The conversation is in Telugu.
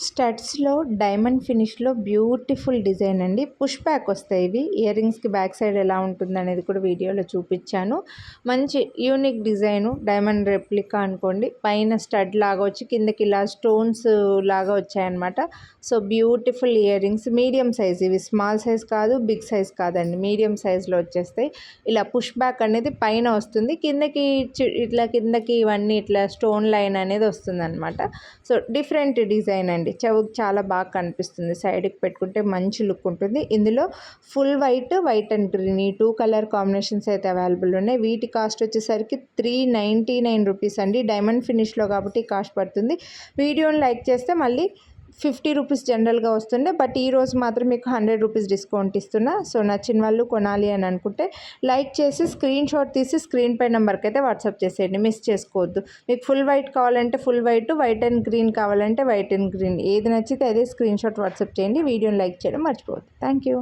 స్టడ్స్లో డైమండ్ ఫినిష్లో బ్యూటిఫుల్ డిజైన్ అండి. పుష్ బ్యాక్ వస్తాయి ఇవి. ఇయర్ రింగ్స్కి బ్యాక్ సైడ్ ఎలా ఉంటుంది అనేది కూడా వీడియోలో చూపించాను. మంచి యూనిక్ డిజైను, డైమండ్ రెప్లికా అనుకోండి. పైన స్టడ్ లాగా వచ్చి కిందకి ఇలా స్టోన్స్ లాగా వచ్చాయన్నమాట. So beautiful ear rings, medium size ఇవి. స్మాల్ సైజ్ కాదు, బిగ్ సైజ్ కాదండి, మీడియం సైజ్లో వచ్చేస్తాయి. ఇలా పుష్ బ్యాక్ అనేది పైన వస్తుంది, కిందకి ఇట్లా కిందకి ఇవన్నీ ఇట్లా స్టోన్ లైన్ అనేది వస్తుంది అనమాట. సో డిఫరెంట్ డిజైన్ అండి. చెవుకి చాలా బాగా కనిపిస్తుంది. సైడ్కి పెట్టుకుంటే మంచి లుక్ ఉంటుంది. ఇందులో full white, white and green ఈ 2 కలర్ కాంబినేషన్స్ అయితే అవైలబుల్ ఉన్నాయి. వీటి కాస్ట్ వచ్చేసరికి 399 రూపీస్ అండి. డైమండ్ ఫినిష్లో కాబట్టి కాస్ట్ పడుతుంది. వీడియోని లైక్ చేస్తే మళ్ళీ 50 రూపీస్ జనరల్గా వస్తుండే, బట్ ఈరోజు మాత్రం మీకు 100 రూపీస్ డిస్కౌంట్ ఇస్తున్నా. సో నచ్చిన వాళ్ళు కొనాలి అని అనుకుంటే లైక్ చేసి స్క్రీన్ షాట్ తీసి స్క్రీన్ పై నెంబర్కి అయితే వాట్సాప్ చేసేయండి, మిస్ చేసుకోవద్దు. మీకు ఫుల్ వైట్ కావాలంటే full white, white and green కావాలంటే వైట్ అండ్ గ్రీన్, ఏది నచ్చితే అదే స్క్రీన్ షాట్ వాట్సాప్ చేయండి. వీడియోని లైక్ చేయడం మర్చిపోవద్దు. Thank you.